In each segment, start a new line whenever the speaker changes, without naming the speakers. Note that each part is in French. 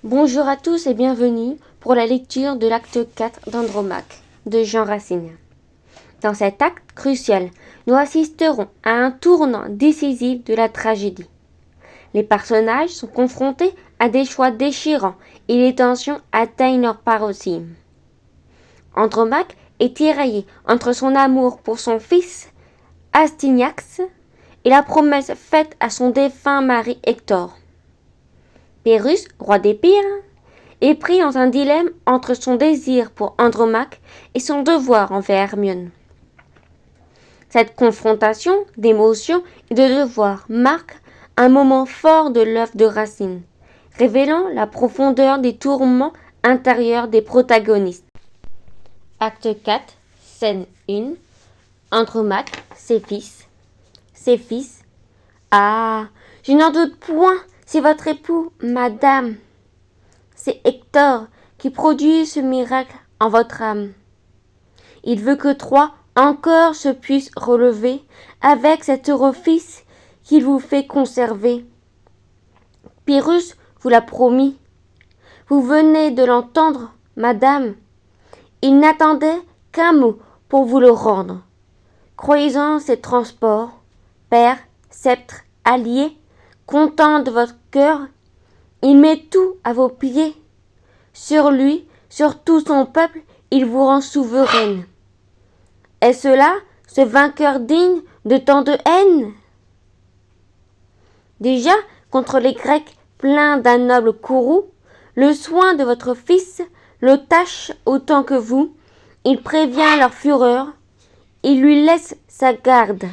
Bonjour à tous et bienvenue pour la lecture de l'acte 4 d'Andromaque de Jean Racine. Dans cet acte crucial, nous assisterons à un tournant décisif de la tragédie. Les personnages sont confrontés à des choix déchirants et les tensions atteignent leur paroxysme. Andromaque est tiraillé entre son amour pour son fils Astignax et la promesse faite à son défunt mari Hector. Pyrrhus, roi des Pires, est pris dans un dilemme entre son désir pour Andromaque et son devoir envers Hermione. Cette confrontation d'émotions et de devoirs marque un moment fort de l'œuvre de Racine, révélant la profondeur des tourments intérieurs des protagonistes. Acte 4, scène 1. Andromaque, ses fils. Ses fils. Ah, je n'en doute point, c'est votre époux, madame. C'est Hector qui produit ce miracle en votre âme. Il veut que Troie encore se puisse relever avec cet heureux fils qu'il vous fait conserver. Pyrrhus vous l'a promis. Vous venez de l'entendre, madame. Il n'attendait qu'un mot pour vous le rendre. Croyez-en ces transports, père, sceptre, allié, content de votre cœur, il met tout à vos pieds. Sur lui, sur tout son peuple, il vous rend souveraine. Est-ce là, ce vainqueur digne de tant de haine? Déjà, contre les Grecs pleins d'un noble courroux, le soin de votre fils le tâche autant que vous. Il prévient leur fureur, il lui laisse sa garde.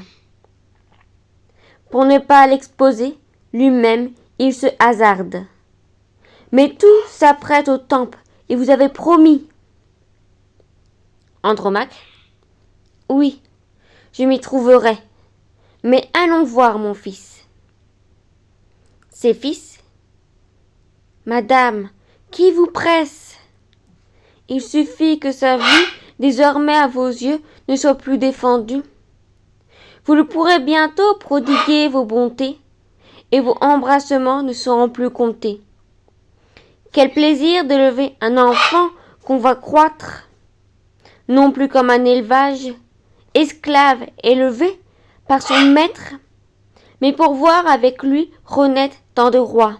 Pour ne pas l'exposer, lui-même, il se hasarde. Mais tout s'apprête au temple, et vous avez promis. Andromaque. Oui, je m'y trouverai. Mais allons voir mon fils. Ses fils. Madame, qui vous presse? Il suffit que sa vie, désormais à vos yeux, ne soit plus défendue. Vous le pourrez bientôt prodiguer vos bontés, et vos embrassements ne seront plus comptés. Quel plaisir d'élever un enfant qu'on va croître, non plus comme un élevage, esclave élevé par son maître, mais pour voir avec lui renaître tant de rois.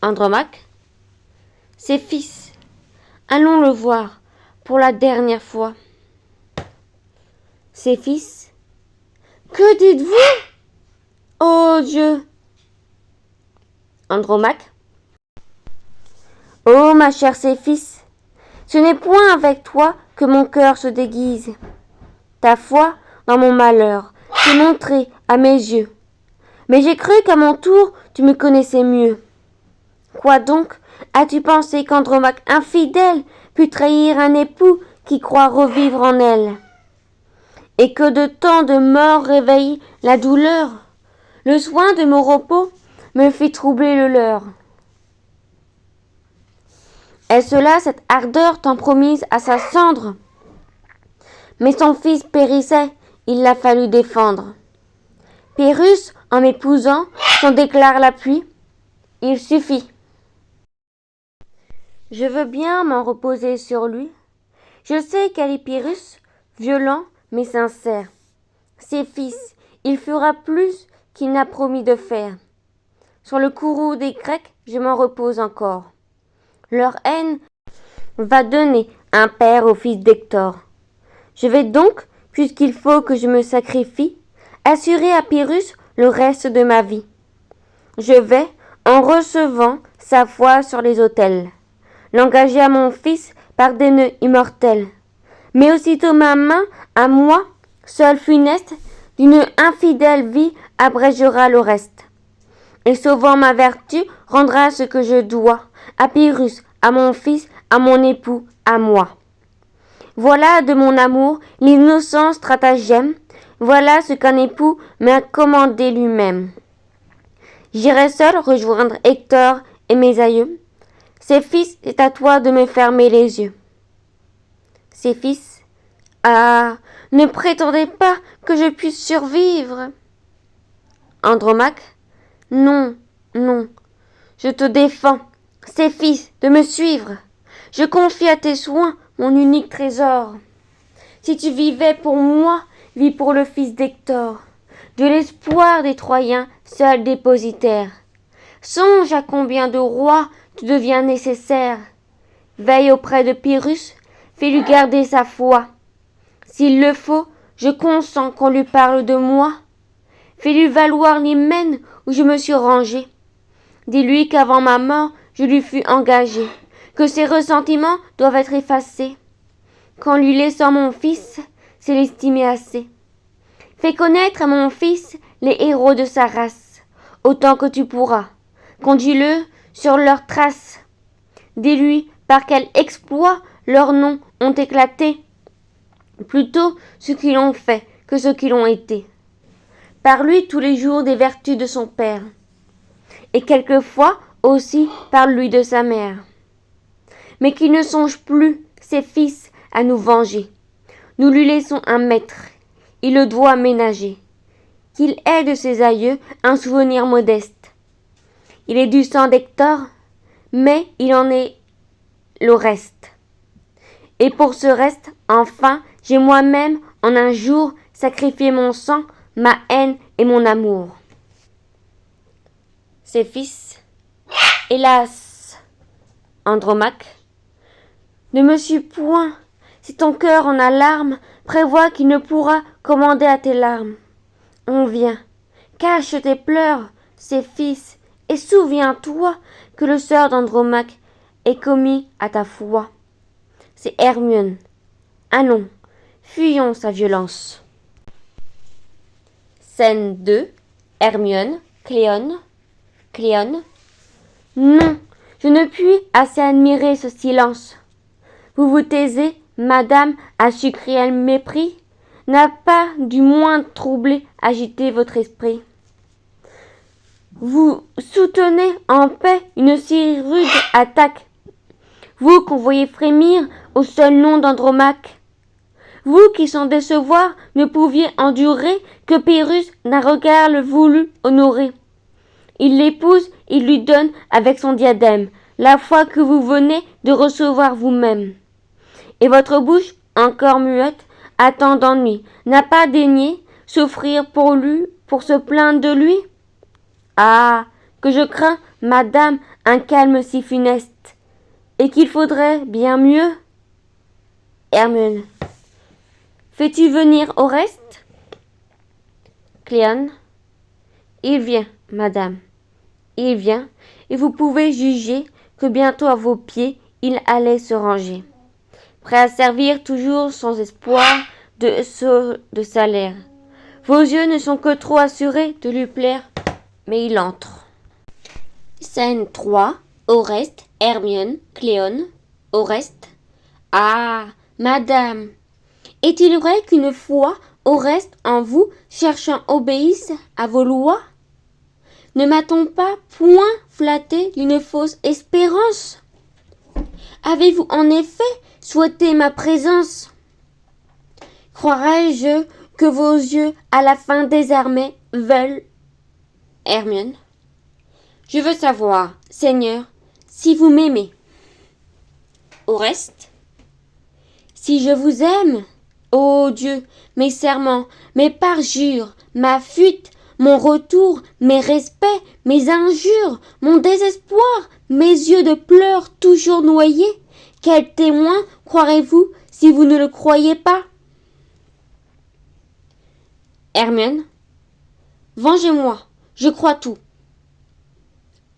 Andromaque, ses fils, allons le voir pour la dernière fois. Ses fils, que dites-vous? Ô Dieu! Andromaque, ô ma chère Céphis, ce n'est point avec toi que mon cœur se déguise. Ta foi dans mon malheur s'est montrée à mes yeux, mais j'ai cru qu'à mon tour tu me connaissais mieux. Quoi donc, as-tu pensé qu'Andromaque infidèle pût trahir un époux qui croit revivre en elle? Et que de tant de morts réveille la douleur, le soin de mon repos me fit troubler le leur. Est-ce là cette ardeur tant promise à sa cendre? Mais son fils périssait, il l'a fallu défendre. Pyrrhus, en m'épousant, s'en déclare l'appui. Il suffit. Je veux bien m'en reposer sur lui. Je sais qu'elle est Pyrrhus, violent mais sincère. Ses fils, il fera plus qu'il n'a promis de faire. Sur le courroux des Grecs, je m'en repose encore. Leur haine va donner un père au fils d'Hector. Je vais donc, puisqu'il faut que je me sacrifie, assurer à Pyrrhus le reste de ma vie. Je vais, en recevant sa foi sur les autels, l'engager à mon fils par des nœuds immortels. Mais aussitôt ma main, à moi, seule funeste, d'une infidèle vie abrégera le reste. Et sauvant ma vertu, rendra ce que je dois à Pyrrhus, à mon fils, à mon époux, à moi. Voilà de mon amour l'innocent stratagème, voilà ce qu'un époux m'a commandé lui-même. J'irai seul rejoindre Hector et mes aïeux. Ses fils, c'est à toi de me fermer les yeux. Ses fils, ah, ne prétendez pas que je puisse survivre. Andromaque, non, non, Je te défends, Céphis, de me suivre. Je confie à tes soins mon unique trésor. Si tu vivais pour moi, vis pour le fils d'Hector, de l'espoir des Troyens, seul dépositaire. Songe à combien de rois tu deviens nécessaire. Veille auprès de Pyrrhus, fais-lui garder sa foi. S'il le faut, je consens qu'on lui parle de moi. Fais-lui valoir l'hymen où je me suis rangé. Dis-lui qu'avant ma mort, je lui fus engagé, que ses ressentiments doivent être effacés. Qu'en lui laissant mon fils, c'est l'estimer assez. Fais connaître à mon fils les héros de sa race, autant que tu pourras. Conduis-le sur leurs traces. Dis-lui par quel exploit leurs noms ont éclaté, plutôt ceux qui l'ont fait que ceux qui l'ont été. Parle-lui tous les jours des vertus de son père, et quelquefois aussi parle-lui de sa mère. Mais qu'il ne songe plus, ses fils, à nous venger. Nous lui laissons un maître, il le doit ménager. Qu'il ait de ses aïeux un souvenir modeste. Il est du sang d'Hector, mais il en est le reste. Et pour ce reste, enfin, j'ai moi-même, en un jour, sacrifié mon sang, ma haine et mon amour. Ses fils, hélas, Andromaque, ne me suis point. Si ton cœur en alarme, prévois qu'il ne pourra commander à tes larmes. On vient, cache tes pleurs, ses fils, et souviens-toi que le sort d'Andromaque est commis à ta foi. C'est Hermione. Allons, fuyons sa violence. Scène 2. Hermione, Cléone. Non, je ne puis assez admirer ce silence. Vous vous taisez, madame, à su cruel mépris, n'a pas du moins troublé, agité votre esprit. Vous soutenez en paix une si rude attaque, vous qu'on voyez frémir au seul nom d'Andromaque. Vous qui sans décevoir ne pouviez endurer que Pyrrhus d'un regard le voulut honorer. Il l'épouse, il lui donne avec son diadème la foi que vous venez de recevoir vous-même. Et votre bouche, encore muette, attend d'ennui, n'a pas daigné souffrir pour lui, pour se plaindre de lui. Ah, que je crains, madame, un calme si funeste, et qu'il faudrait bien mieux. Hermione. Fais-tu venir Oreste? Cléone. Il vient, madame. Il vient, et vous pouvez juger que bientôt à vos pieds il allait se ranger, prêt à servir toujours sans espoir de salaire. Vos yeux ne sont que trop assurés de lui plaire, mais il entre. Scène 3. Oreste, Hermione, Cléone. Oreste. Ah, madame, est-il vrai qu'une fois Oreste en vous, cherchant obéisse à vos lois? Ne m'a-t-on pas point flatté d'une fausse espérance? Avez-vous en effet souhaité ma présence? Croirais-je que vos yeux, à la fin désarmés, veulent... Hermione. Je veux savoir, Seigneur, si vous m'aimez. Oreste. Si je vous aime, ô Dieu, mes serments, mes parjures, ma fuite, mon retour, mes respects, mes injures, mon désespoir, mes yeux de pleurs toujours noyés, quel témoin croirez-vous si vous ne le croyez pas? Hermione. Vengez-moi, je crois tout.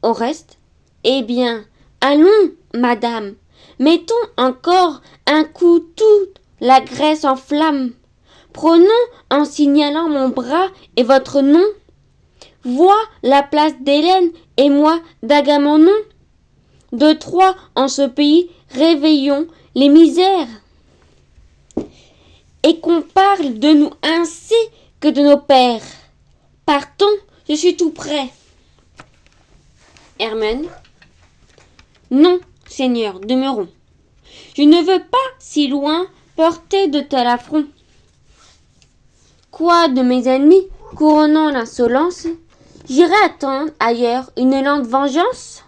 Oreste. Eh bien, allons, madame, mettons encore un coup toute la graisse en flamme. Prenons, en signalant mon bras et votre nom, vois la place d'Hélène et moi d'Agamemnon. De Troie en ce pays, réveillons les misères. Et qu'on parle de nous ainsi que de nos pères. Partons, je suis tout prêt. Hermione. Non, Seigneur, demeurons. Je ne veux pas, si loin, porter de tel affront. Quoi de mes ennemis, couronnant l'insolence, j'irai attendre ailleurs une lente vengeance?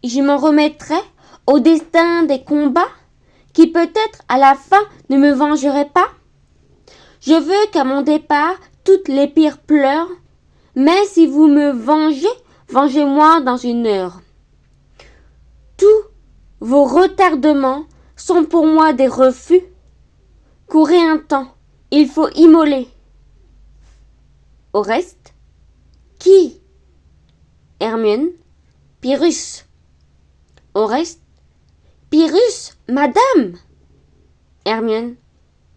je m'en remettrai au destin des combats qui peut-être à la fin ne me vengeraient pas. Je veux qu'à mon départ toutes les pires pleurent, mais si vous me vengez, vengez-moi dans une heure. Tous vos retardements sont pour moi des refus. Courez un temps, il faut immoler. Au reste, qui? Hermione, Pyrrhus. Au reste, Pyrrhus, madame. Hermione,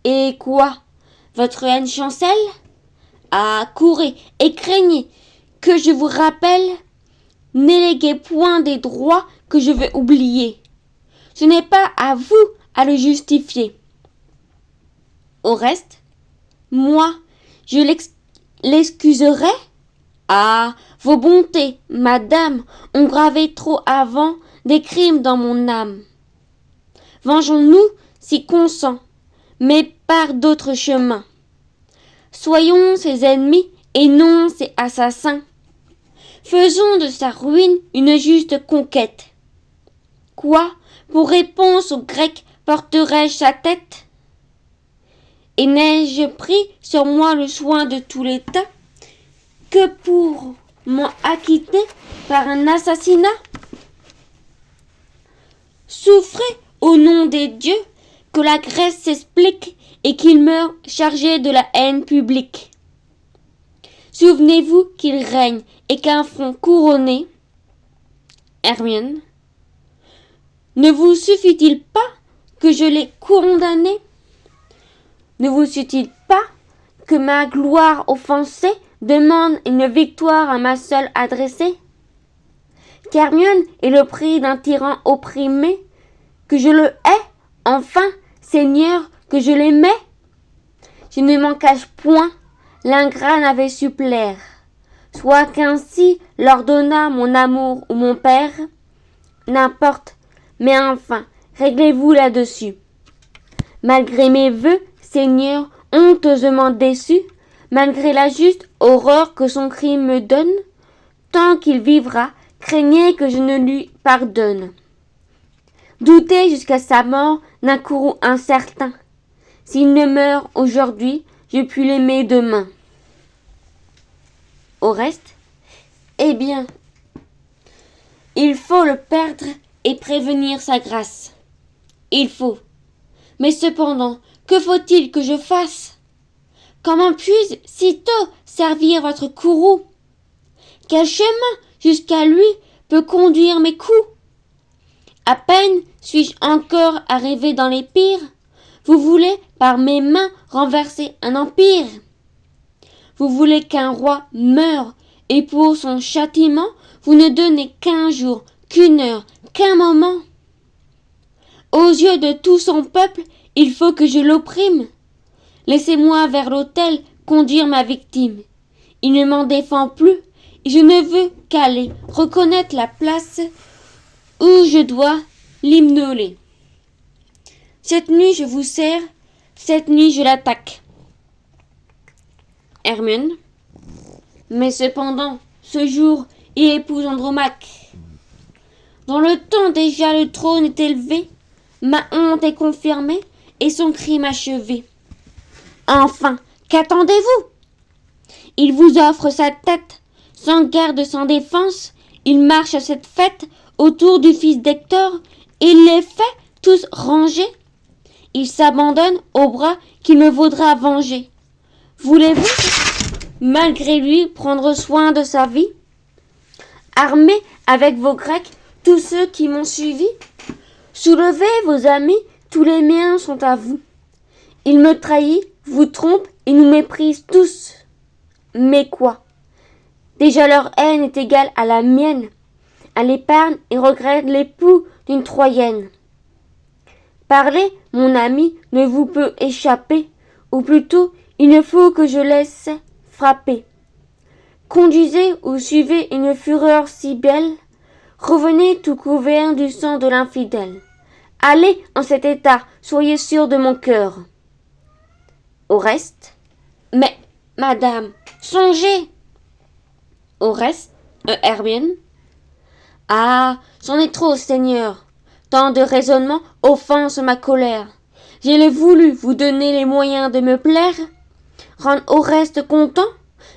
et quoi? Votre haine chancelle? Ah, courez et craignez que je vous rappelle, n'éléguez point des droits que je veux oublier. Ce n'est pas à vous à le justifier. Au reste, moi, je l'excuserai. Ah, vos bontés, madame, ont gravé trop avant des crimes dans mon âme. Vengeons-nous si consent, mais par d'autres chemins. Soyons ses ennemis et non ses assassins. Faisons de sa ruine une juste conquête. Quoi, pour réponse aux Grecs, porterai-je sa tête? Et n'ai-je pris sur moi le soin de tout l'État que pour m'en acquitter par un assassinat? Souffrez au nom des dieux que la Grèce s'explique et qu'il meure chargé de la haine publique. Souvenez-vous qu'il règne et qu'un front couronné. Hermione, ne vous suffit-il pas que je l'ai condamné? Ne vous suffit-il pas que ma gloire offensée demande une victoire à ma seule adressée? Qu'Hermione est le prix d'un tyran opprimé, que je le hais, enfin, Seigneur, que je l'aimais? Je ne m'en cache point, l'ingrat n'avait su plaire, soit qu'ainsi l'ordonna mon amour ou mon père. N'importe, mais enfin, réglez-vous là-dessus. Malgré mes vœux, Seigneur, honteusement déçu, malgré la juste horreur que son crime me donne, tant qu'il vivra, craignez que je ne lui pardonne. Doutez jusqu'à sa mort d'un courroux incertain. S'il ne meurt aujourd'hui, je puis l'aimer demain. Au reste, eh bien, il faut le perdre et prévenir sa grâce. Il faut. Mais cependant, que faut-il que je fasse? Comment puis-je sitôt servir votre courroux? Quel chemin jusqu'à lui peut conduire mes coups? À peine suis-je encore arrivé dans les pires. Vous voulez par mes mains renverser un empire. Vous voulez qu'un roi meure, et pour son châtiment, vous ne donnez qu'un jour, qu'une heure, qu'un moment. Aux yeux de tout son peuple, il faut que je l'opprime. Laissez-moi vers l'autel conduire ma victime. Il ne m'en défend plus, et je ne veux qu'aller reconnaître la place où je dois l'immoler. Cette nuit je vous sers, cette nuit je l'attaque. Hermione, mais cependant, ce jour, il épouse Andromaque. Dans le temps déjà le trône est élevé, ma honte est confirmée et son crime achevé. Enfin, qu'attendez-vous? Il vous offre sa tête, sans garde, sans défense, il marche à cette fête autour du fils d'Hector, il les fait tous ranger. Il s'abandonne au bras qu'il me vaudra venger. Voulez-vous, malgré lui, prendre soin de sa vie? Armez avec vos Grecs tous ceux qui m'ont suivi. Soulevez vos amis, tous les miens sont à vous. Il me trahit, vous trompe et nous méprisent tous. Mais quoi? Déjà leur haine est égale à la mienne. Elle épargne et regrette l'époux d'une Troyenne. Parler, mon ami, ne vous peut échapper, ou plutôt, il ne faut que je laisse frapper. Conduisez ou suivez une fureur si belle, revenez tout couvert du sang de l'infidèle. Allez en cet état, soyez sûrs de mon cœur. Au reste, mais, madame, songez. Au reste, Hermione, Ah, c'en est trop, Seigneur. Tant de raisonnements offensent ma colère. J'ai voulu vous donner les moyens de me plaire, rendre Oreste content,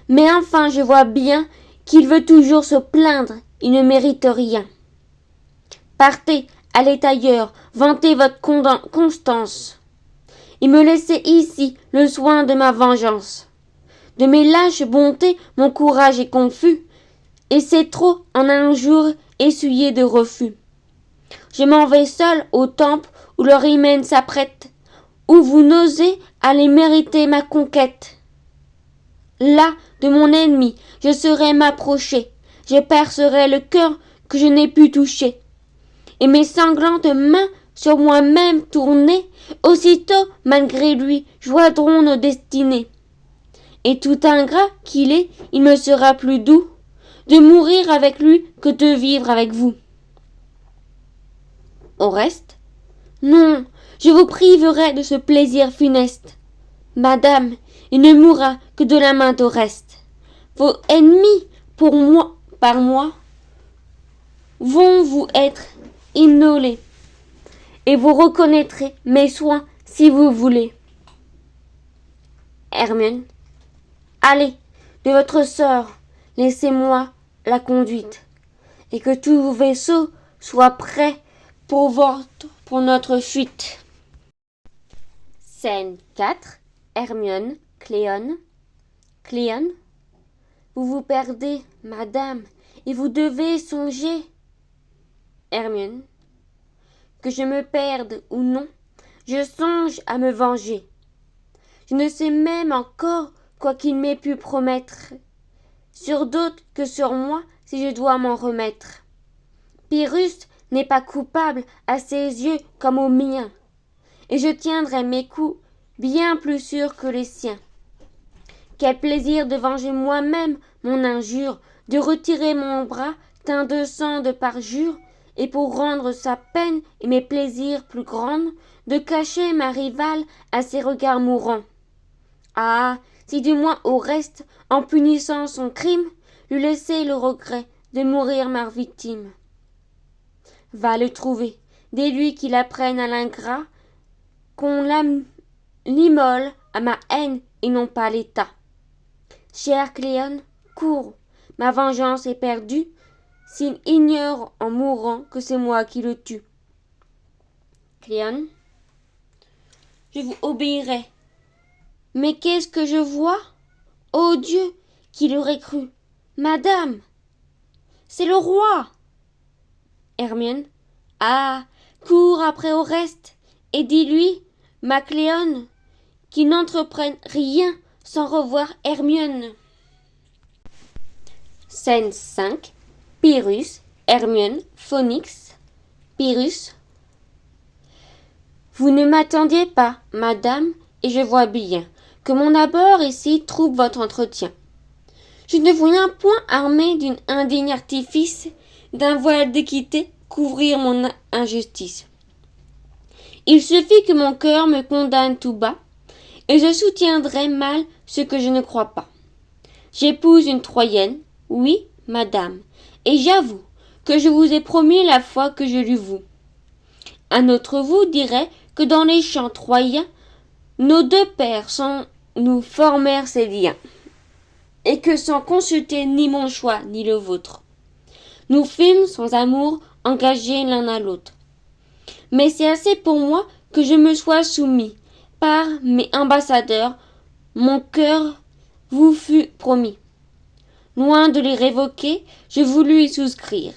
mais enfin je vois bien qu'il veut toujours se plaindre, il ne mérite rien. Partez, allez ailleurs, vantez votre constance, et me laissez ici le soin de ma vengeance. De mes lâches bontés, mon courage est confus, et c'est trop en un jour essuyé de refus. Je m'en vais seul au temple où leur hymen s'apprête, où vous n'osez aller mériter ma conquête. Là, de mon ennemi, je saurai m'approcher, je percerai le cœur que je n'ai pu toucher, et mes sanglantes mains sur moi-même tournées, aussitôt, malgré lui, joindront nos destinées. Et tout ingrat qu'il est, il me sera plus doux de mourir avec lui que de vivre avec vous. Oreste, non, je vous priverai de ce plaisir funeste. Madame, il ne mourra que de la main d'Oreste. Vos ennemis, par moi, vont vous être immolés, et vous reconnaîtrez mes soins si vous voulez. Hermione, allez, de votre sœur, laissez-moi la conduite, et que tout vaisseau soit prêt pour notre fuite. Scène 4. Hermione, Cléone. Cléone, vous vous perdez, madame, et vous devez songer. Hermione, que je me perde ou non, je songe à me venger. Je ne sais même encore quoi qu'il m'ait pu promettre, sur d'autres que sur moi si je dois m'en remettre. Pyrrhus n'est pas coupable à ses yeux comme aux miens, et je tiendrai mes coups bien plus sûrs que les siens. Quel plaisir de venger moi-même mon injure, de retirer mon bras teint de sang de parjure, et pour rendre sa peine et mes plaisirs plus grandes, de cacher ma rivale à ses regards mourants. Ah, si du moins Oreste, en punissant son crime, lui laissait le regret de mourir ma victime. Va le trouver, dis-lui qu'il apprenne à l'ingrat qu'on l'immole à ma haine et non pas l'État. Chère Cléone, cours, ma vengeance est perdue, s'il ignore en mourant que c'est moi qui le tue. Cléone, je vous obéirai. Mais qu'est-ce que je vois? Ô Dieu, qui l'aurait cru? Madame, c'est le roi. Hermione, ah, cours après Oreste, et dis-lui, ma Cléone, qu'il n'entreprenne rien sans revoir Hermione. Scène 5. Pyrrhus, Hermione, Phonix. Pyrrhus, vous ne m'attendiez pas, madame, et je vois bien que mon abord ici trouble votre entretien. Je ne viens point armé d'un indigne artifice, d'un voile d'équité couvrir mon injustice. Il suffit que mon cœur me condamne tout bas, et je soutiendrai mal ce que je ne crois pas. J'épouse une Troyenne, oui, madame, et j'avoue que je vous ai promis la foi que je lui voue. Un autre vous dirait que dans les champs troyens, nos deux pères sans nous formèrent ces liens, et que sans consulter ni mon choix ni le vôtre, nous fûmes sans amour engagés l'un à l'autre. Mais c'est assez pour moi que je me sois soumis, par mes ambassadeurs, mon cœur vous fut promis. Loin de les révoquer, je voulus y souscrire.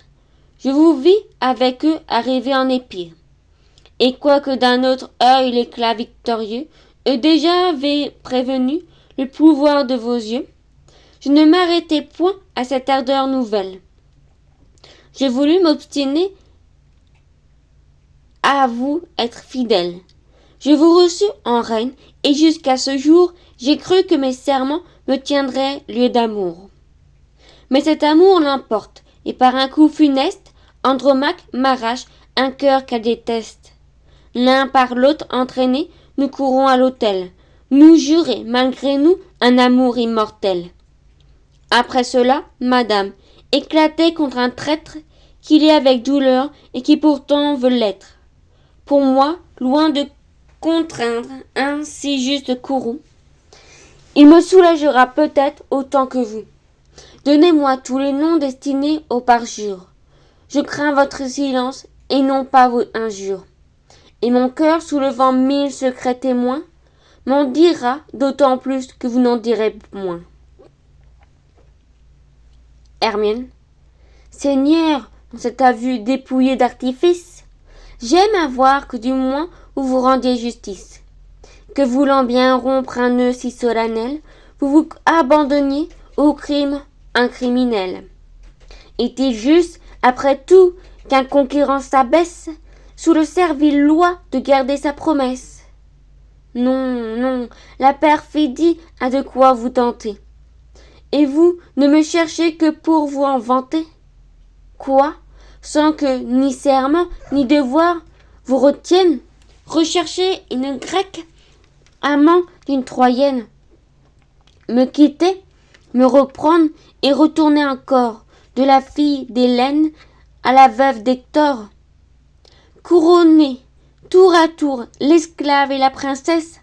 Je vous vis avec eux arriver en épire. Et quoique d'un autre œil l'éclat victorieux eût déjà avait prévenu le pouvoir de vos yeux, je ne m'arrêtai point à cette ardeur nouvelle. Je voulus m'obstiner à vous être fidèle. Je vous reçus en reine, et jusqu'à ce jour, j'ai cru que mes serments me tiendraient lieu d'amour. Mais cet amour l'emporte, et par un coup funeste, Andromaque m'arrache un cœur qu'elle déteste. L'un par l'autre entraînés, nous courons à l'autel, nous jurer, malgré nous, un amour immortel. Après cela, madame, éclatait contre un traître qu'il est avec douleur et qui pourtant veut l'être. Pour moi, loin de contraindre un si juste courroux, il me soulagera peut-être autant que vous. Donnez-moi tous les noms destinés au parjure. Je crains votre silence et non pas vos injures. Et mon cœur, soulevant 1000 secrets témoins, m'en dira d'autant plus que vous n'en direz moins. Hermione. Seigneur, dans cette vue dépouillée d'artifice, j'aime à voir que du moins vous vous rendiez justice. Que voulant bien rompre un nœud si solennel, vous vous abandonniez au crime un criminel. Est-il juste, après tout, qu'un conquérant s'abaisse sous le servile loi de garder sa promesse? Non, non, la perfidie a de quoi vous tenter. Et vous ne me cherchez que pour vous en vanter? Quoi? Sans que ni serment ni devoir vous retiennent? Rechercher une grecque, amant d'une Troyenne. Me quitter, me reprendre et retourner encore de la fille d'Hélène à la veuve d'Hector. Couronner tour à tour l'esclave et la princesse.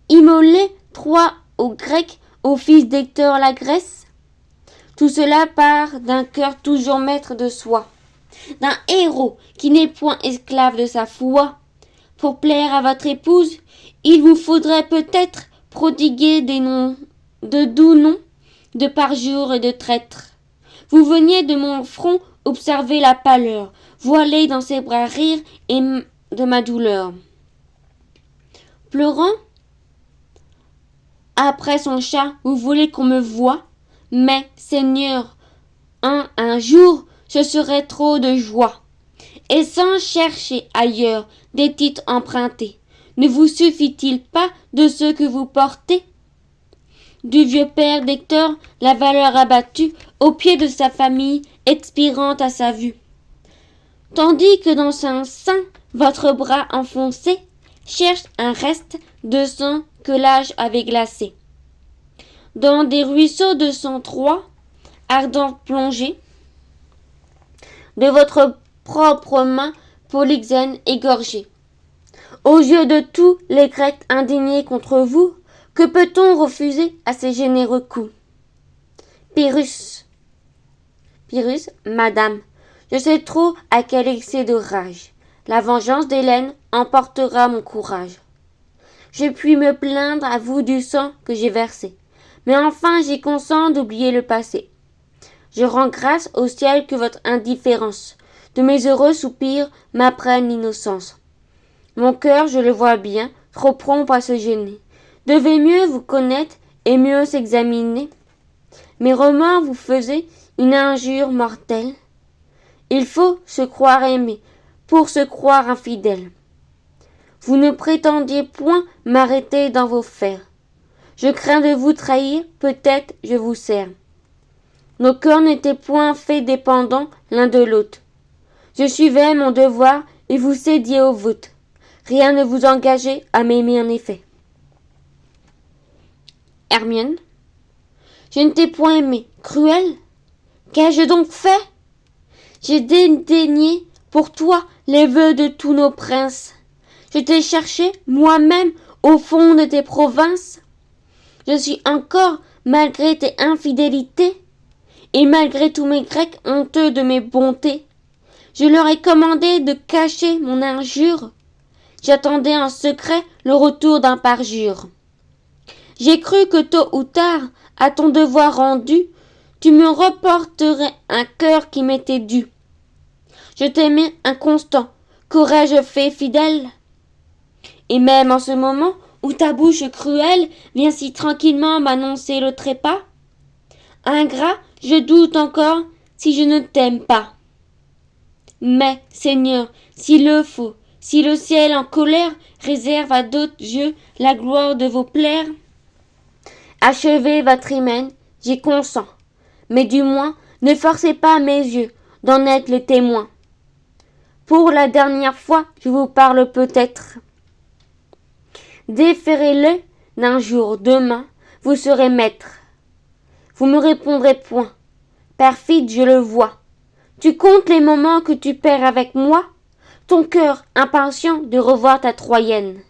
Immoler trois aux Grecs, au fils d'Hector la Grèce. Tout cela part d'un cœur toujours maître de soi, d'un héros qui n'est point esclave de sa foi. Pour plaire à votre épouse, il vous faudrait peut-être prodiguer des noms, de doux noms, de parjures et de traîtres. Vous veniez de mon front observer la pâleur, voilée dans ses bras rire et de ma douleur. Pleurant après son chat, vous voulez qu'on me voie? Mais, Seigneur, un jour, ce serait trop de joie. Et sans chercher ailleurs des titres empruntés, ne vous suffit-il pas de ceux que vous portez? Du vieux père d'Hector, la valeur abattue, au pied de sa famille, expirant à sa vue. Tandis que dans son sein, votre bras enfoncé cherche un reste de sang que l'âge avait glacé. Dans des ruisseaux de sang trois, ardent plongés, de votre propre main Polyxène égorgé. Aux yeux de tous les Grecs indignés contre vous, que peut-on refuser à ces généreux coups? Pyrrhus, madame, je sais trop à quel excès de rage la vengeance d'Hélène emportera mon courage. Je puis me plaindre à vous du sang que j'ai versé, mais enfin j'y consens d'oublier le passé. Je rends grâce au ciel que votre indifférence de mes heureux soupirs m'apprenne l'innocence. Mon cœur, je le vois bien, trop prompt à se gêner, devait mieux vous connaître et mieux s'examiner. Mes remords vous faisaient une injure mortelle. Il faut se croire aimé pour se croire infidèle. Vous ne prétendiez point m'arrêter dans vos fers. Je crains de vous trahir, peut-être je vous sers. Nos cœurs n'étaient point faits dépendants l'un de l'autre. Je suivais mon devoir et vous cédiez au vôtre. Rien ne vous engageait à m'aimer en effet. Hermione. Je ne t'ai point aimé, cruel. Qu'ai-je donc fait? J'ai dédaigné pour toi les vœux de tous nos princes. Je t'ai cherché moi-même au fond de tes provinces. Je suis encore, malgré tes infidélités, et malgré tous mes Grecs honteux de mes bontés. Je leur ai commandé de cacher mon injure. J'attendais en secret le retour d'un parjure. J'ai cru que tôt ou tard, à ton devoir rendu, tu me reporterais un cœur qui m'était dû. Je t'aimais inconstant, qu'aurais-je fait fidèle? Et même en ce moment où ta bouche cruelle vient si tranquillement m'annoncer le trépas, ingrat, je doute encore si je ne t'aime pas. Mais, Seigneur, s'il le faut, si le ciel en colère réserve à d'autres yeux la gloire de vos plaires, achevez votre hymen, j'y consens, mais du moins ne forcez pas mes yeux d'en être les témoins. Pour la dernière fois, je vous parle peut-être. Déférez-le d'un jour, demain, vous serez maître. Vous me répondrez point. Perfide, je le vois. Tu comptes les moments que tu perds avec moi, ton cœur impatient de revoir ta Troyenne.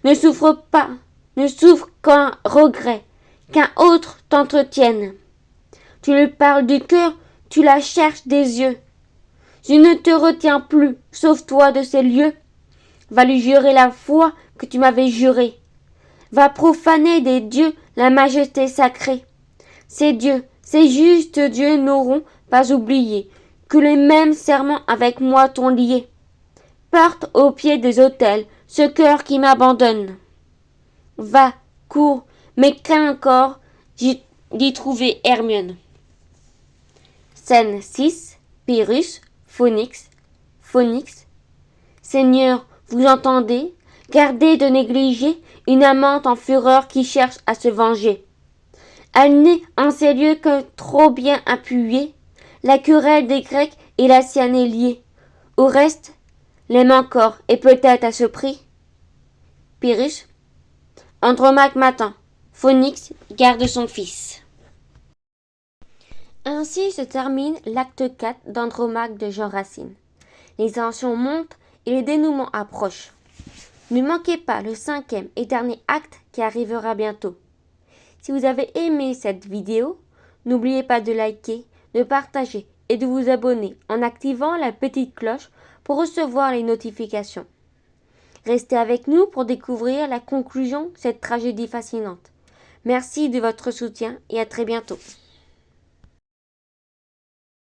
Ne souffre pas, ne souffre qu'un regret, qu'un autre t'entretienne. Tu lui parles du cœur, tu la cherches des yeux. Je ne te retiens plus, sauve-toi de ces lieux. Va lui jurer la foi que tu m'avais jurée. Va profaner des dieux la majesté sacrée. Ces dieux, ces justes dieux n'auront pas oublié que les mêmes serments avec moi t'ont lié. Porte au pied des autels ce cœur qui m'abandonne. Va, cours, mais crains encore d'y trouver Hermione. Scène 6. Pyrrhus, Phonyx. Phonyx. Seigneur, vous entendez? Gardez de négliger une amante en fureur qui cherche à se venger. Elle n'est en ces lieux que trop bien appuyée. La querelle des Grecs et la sienne est liée. Au reste, l'aime encore, et peut-être à ce prix. Pyrrhus. Andromaque m'attend. Phonyx garde son fils. Ainsi se termine l'acte 4 d'Andromaque de Jean Racine. Les tensions montent et le dénouement approche. Ne manquez pas le 5e et dernier acte qui arrivera bientôt. Si vous avez aimé cette vidéo, n'oubliez pas de liker, de partager et de vous abonner en activant la petite cloche pour recevoir les notifications. Restez avec nous pour découvrir la conclusion de cette tragédie fascinante. Merci de votre soutien et à très bientôt.